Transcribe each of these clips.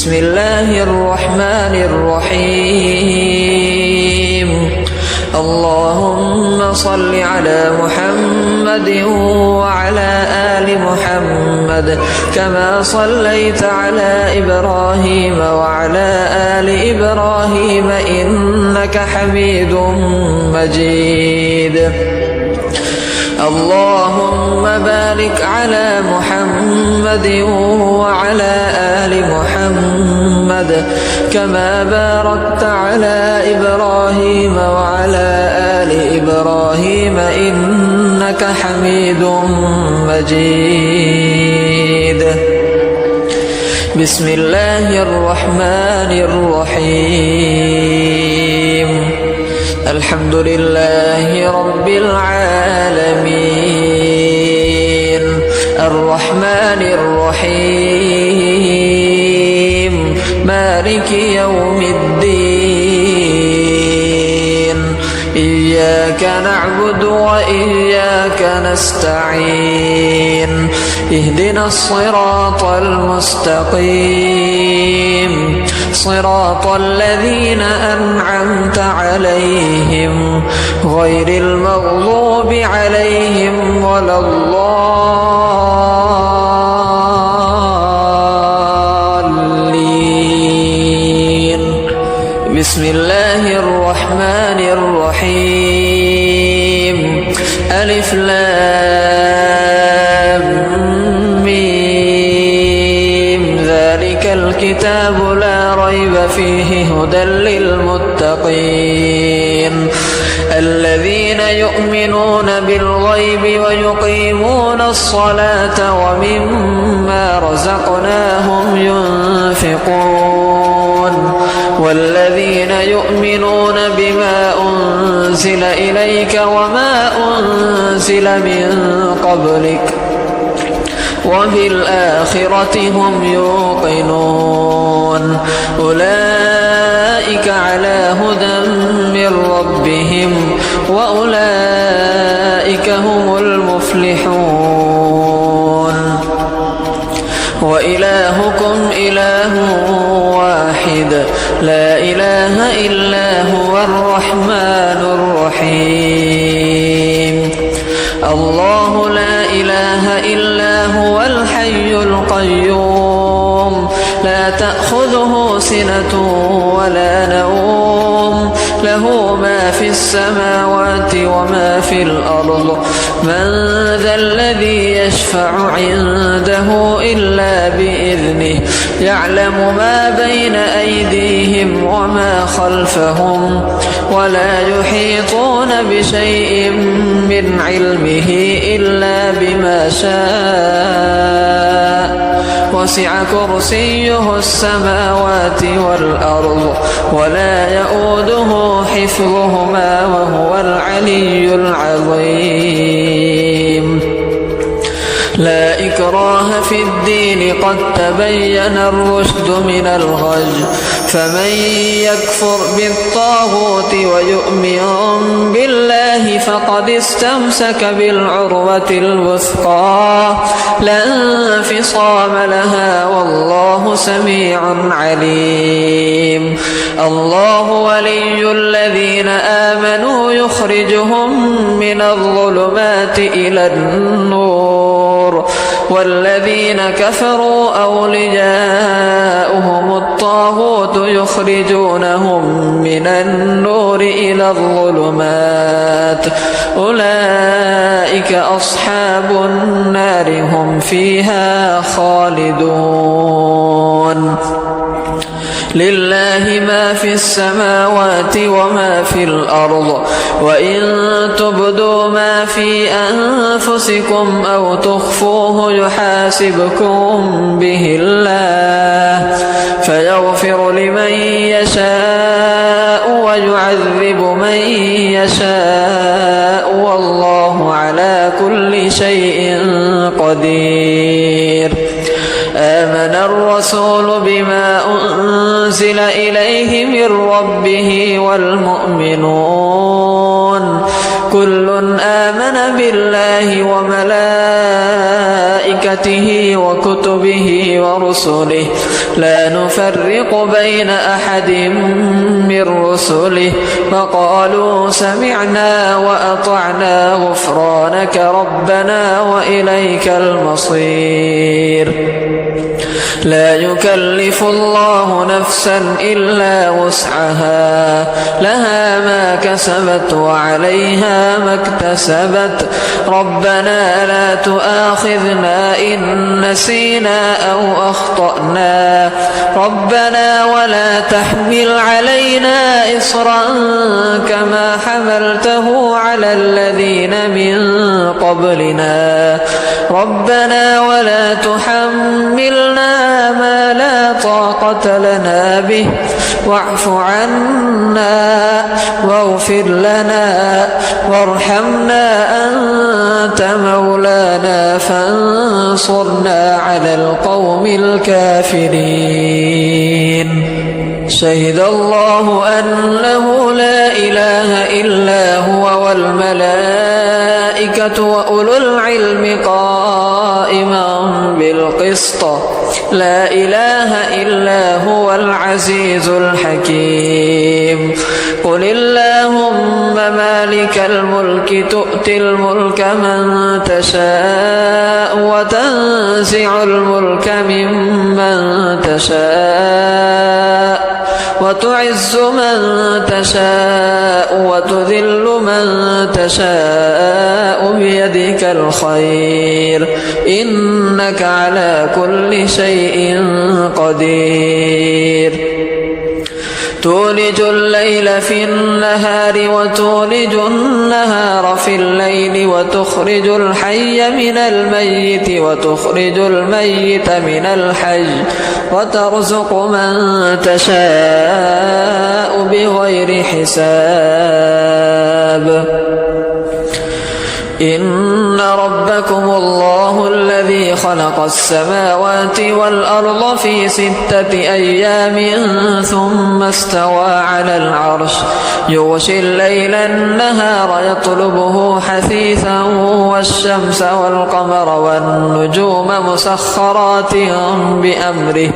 بسم الله الرحمن الرحيم اللهم صل على محمد وعلى آل محمد كما صليت على إبراهيم وعلى آل إبراهيم إنك حميد مجيد اللهم بارك على محمد وعلى آل محمد كما باركت على إبراهيم وعلى آل إبراهيم إنك حميد مجيد بسم الله الرحمن الرحيم الحمد لله رب العالمين الرحمن الرحيم مالك يوم الدين إياك نعبد وإياك نستعين اهدنا الصراط المستقيم صراط الذين أنعمت عليهم غير المغضوب عليهم ولا الضالين بسم الله الرحمن الرحيم ألف لام ميم ذلك الكتاب لا ريب فيه هدى للمتقين الذين يؤمنون بالغيب ويقيمون الصلاة ومما رزقناهم ينفقون والذين يؤمنون بما أنزل إليك وما أنزل من قبلك وبالآخرة هم يوقنون أولئك على هدى من ربهم وأولئك هم المفلحون وإلهكم إله واحد لا إله إلا هو الرحمن الرحيم الله لا إله إلا هو الحي القيوم لا تأخذه سنة ولا نوم له ما في السماوات وما في الأرض من ذا الذي يشفع عنده إلا بإذنه يعلم ما بين أيديهم وما خلفهم ولا يحيطون بشيء من علمه إلا بما شاء وسع كرسيه السماوات والأرض ولا يؤوده حفظهما وهو العلي العظيم لا إكراه في الدين قد تبين الرشد من الغي فمن يكفر بالطاغوت ويؤمن بالله فقد استمسك بالعروة الوثقى لا انفصام لها والله سميع عليم الله ولي الذين آمنوا يخرجهم من الظلمات إلى النور والذين كفروا أولياؤهم الطاغوت يخرجونهم من النور إلى الظلمات أولئك أصحاب النار هم فيها خالدون لله ما في السماوات وما في الأرض وإن تبدوا ما في أنفسكم أو تخفوه يحاسبكم به الله فيغفر لمن يشاء ويعذب من يشاء والله على كل شيء قدير آمن الرسول بما أنزل إليه من ربه والمؤمنون كل آمن بالله وملائكته وكتبه ورسله لا نفرق بين أحد من رسله وقالوا سمعنا وأطعنا غفرانك ربنا وإليك المصير لا يكلف الله نفسا إلا وسعها لها ما كسبت وعليها ما اكتسبت ربنا لا تؤاخذنا إن نسينا أو أخطأنا ربنا ولا تحمل علينا إصرا كما حملته على الذين من قبلنا ربنا ولا تحملنا ما لا طاقة لنا به واعف عنا واغفر لنا وارحمنا أنت مولانا فانصرنا على القوم الكافرين شهد الله أنه لا إله إلا هو والملائكة وأولو العلم قائما بالقسط لا إله إلا هو العزيز الحكيم قل اللهم مالك الملك تؤتي الملك من تشاء وتنزع الملك ممن تشاء وتعز من تشاء وتذل من تشاء بيدك الخير إنك على كل شيء قدير تولج الليل في النهار وتولج النهار في الليل وتخرج الحي من الميت وتخرج الميت من الحي وترزق من تشاء بغير حساب إن ربكم الله الذي خلق السماوات والأرض في 6 أيام ثم استوى على العرش يغشي الليل النهار يطلبه حثيثا والشمس والقمر والنجوم مسخرات بأمره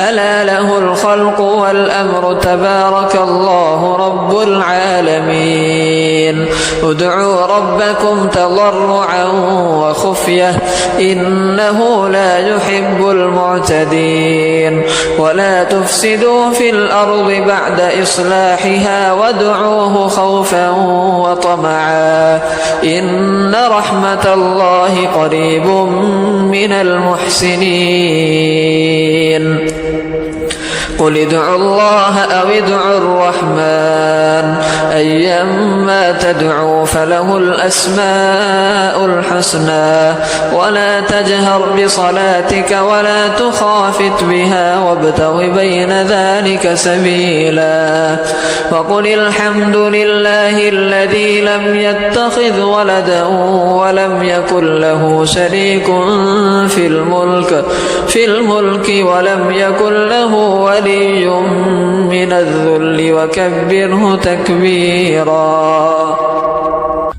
ألا له الخلق والأمر تبارك الله رب العالمين ادعوا ربكم تضرعا وخفية إنه لا يحب المعتدين ولا تفسدوا في الأرض بعد إصلاحها وادعوه خوفا وطمعا إن رحمة الله قريب من المحسنين قل ادعوا الله أو ادعوا الرحمن أيما تدعوا فله الأسماء الحسنى ولا تجهر بصلاتك ولا تخافت بها وابتغ بين ذلك سبيلا وقل الحمد لله الذي لم يتخذ ولدا ولم يكن له شريك في الملك ولم يكن له ولي من الذل وكبره تكبيرا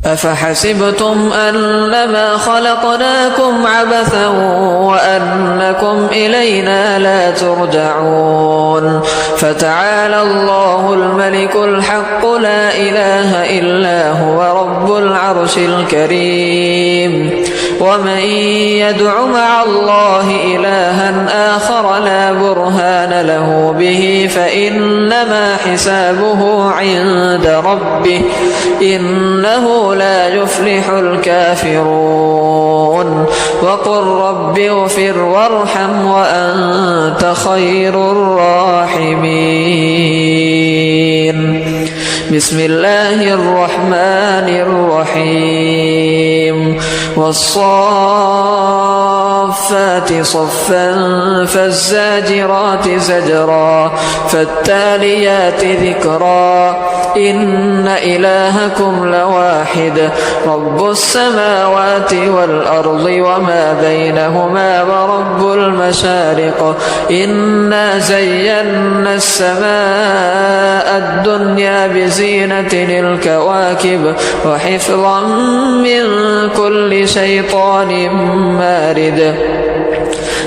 أفحسبتم أنما خلقناكم عبثا وأنكم إلينا لا ترجعون فتعالى الله الملك الحق لا إله إلا هو رب العرش الكريم ومن يدع مع الله إلها آخر لا برهان له به فإنما حسابه عند ربه إنه لا يفلح الكافرون وقل رب اغفر وارحم وأنت خير الراحمين بسم الله الرحمن الرحيم والصافات الصافات صفا فالزاجرات زجرا فالتاليات ذكرا إن إلهكم لواحد رب السماوات والأرض وما بينهما ورب المشارق إنا زينا السماء الدنيا بزينة الكواكب وحفظا من كل شيطان مارد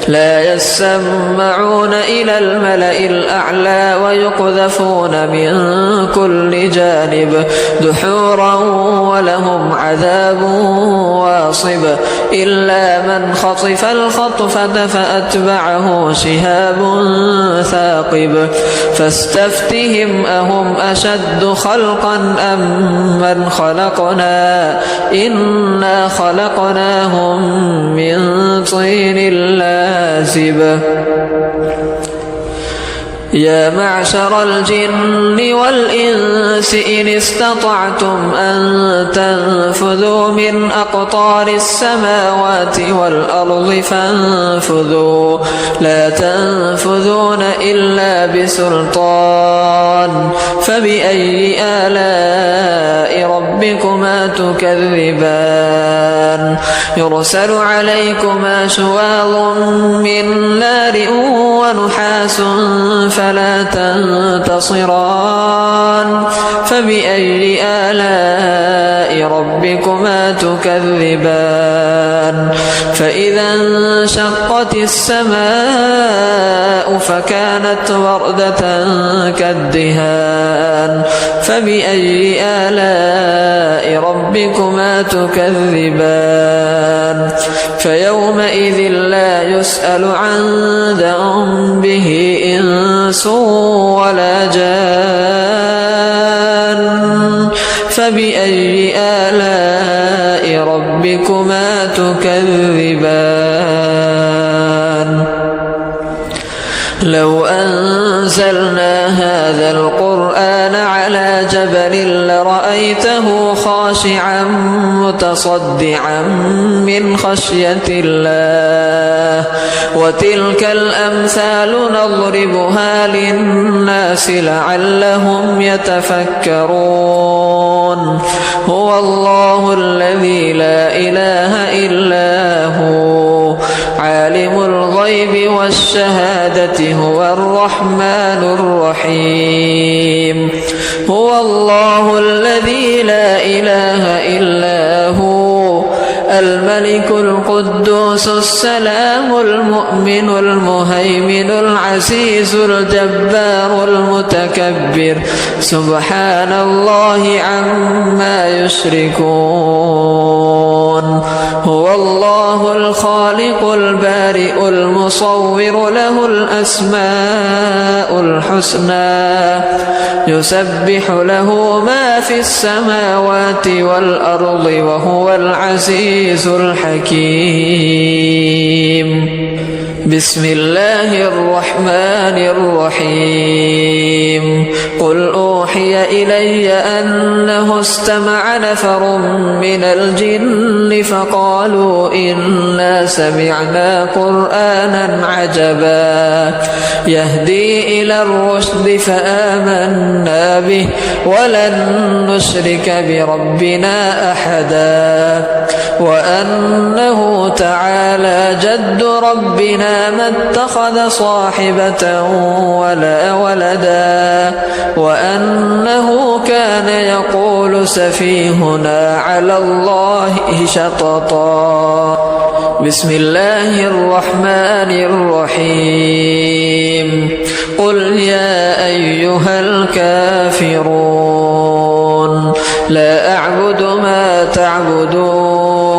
لا يسمعون إلى الملأ الأعلى ويقذفون من كل جانب دحورا ولهم عذاب واصب إلا من خطف الخطفة فأتبعه شهاب ثاقب فاستفتهم أهم أشد خلقا أم من خلقنا إنا خلقناهم من طين لازب يا معشر الجن والإنس إن استطعتم أن تنفذوا من أقطار السماوات والأرض فانفذوا لا تنفذون إلا بسلطان فبأي آلاء ربكما تكذبان يرسل عليكما شواظ من نار ونحاس فلا تنتصران فبأي آلاء ربكما تكذبان فإذا انشقت السماء فكانت وردة كالدهان فبأي آلاء ربكما تكذبان فيومئذ لا يسأل عن ذنبه إنس ولا جان فبأي آلاء ربكما تكذبان لو أنزلنا هذا القرآن على جبل لرأيته خاشعا متصدعا من خشية الله وتلك الأمثال نضربها للناس لعلهم يتفكرون هو الله الذي لا إله إلا هو عالم الغيب والشهادة هو الرحمن الرحيم هو الله الذي لا إله إلا هو الملك القدوس السلام المؤمن المهيمن العزيز الجبار المتكبر سبحان الله عما يشركون هو الله الخالق البارئ المصور له الأسماء الحسنى يسبح له ما في السماوات والأرض وهو العزيز الحكيم بسم الله الرحمن الرحيم قل أوحي إلي أنه استمع نفر من الجن فقالوا إنا سمعنا قرآنا عجبا يهدي إلى الرشد فآمنا به ولن نشرك بربنا أحدا وأنه تعالى جد ربنا ما اتخذ صاحبة ولا ولدا وأنه كان يقول سفيهنا على الله شططا بسم الله الرحمن الرحيم قل يا أيها الكافرون لا أعبد ما تعبدون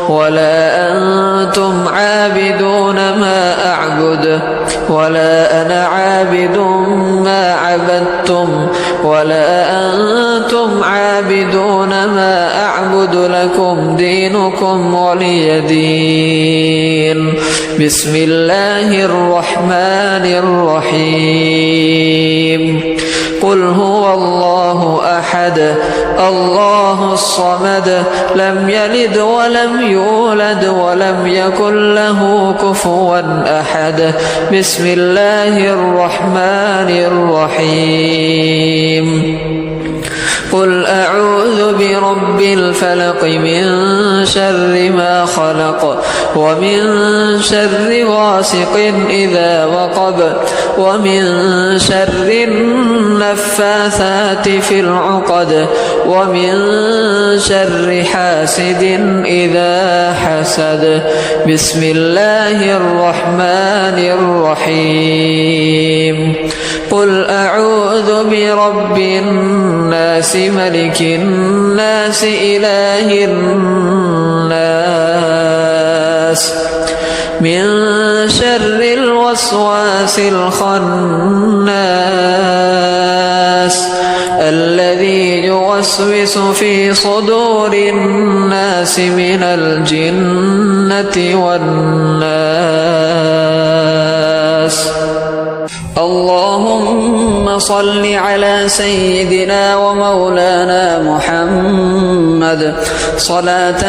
ولا أنتم عابدون ما أعبد ولا أنا عابد ما عبدتم ولا أنتم عابدون ما أعبد لكم دينكم ولي دين بسم الله الرحمن الرحيم قل هو الله أحد أحد الله الصمد لم يلد ولم يولد ولم يكن له كفوا أحد بسم الله الرحمن الرحيم قل أعوذ برب الفلق من شر ما خلق ومن شر غاسق إذا وقب ومن شر النفاثات في العقد ومن شر حاسد إذا حسد بسم الله الرحمن الرحيم قل أعوذ برب الناس ملك الناس إله الناس من شر الوسواس الخناس الذي يوسوس في صدور الناس من الجنة والناس اللهم صل على سيدنا ومولانا محمد صلاة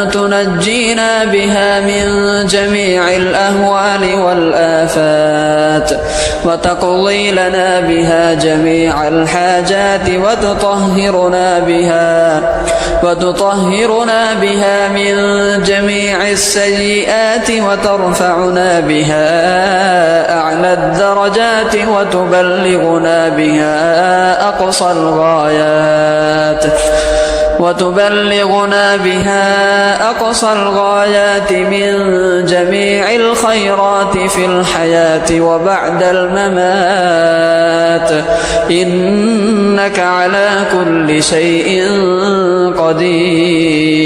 تنجينا بها من جميع الأهوال والآفات وتقضي لنا بها جميع الحاجات وتطهرنا بها من جميع السيئات وترفعنا بها أعلى الدرجات وتبلغنا بها أقصى الغايات من جميع الخيرات في الحياة وبعد الممات إنك على كل شيء قدير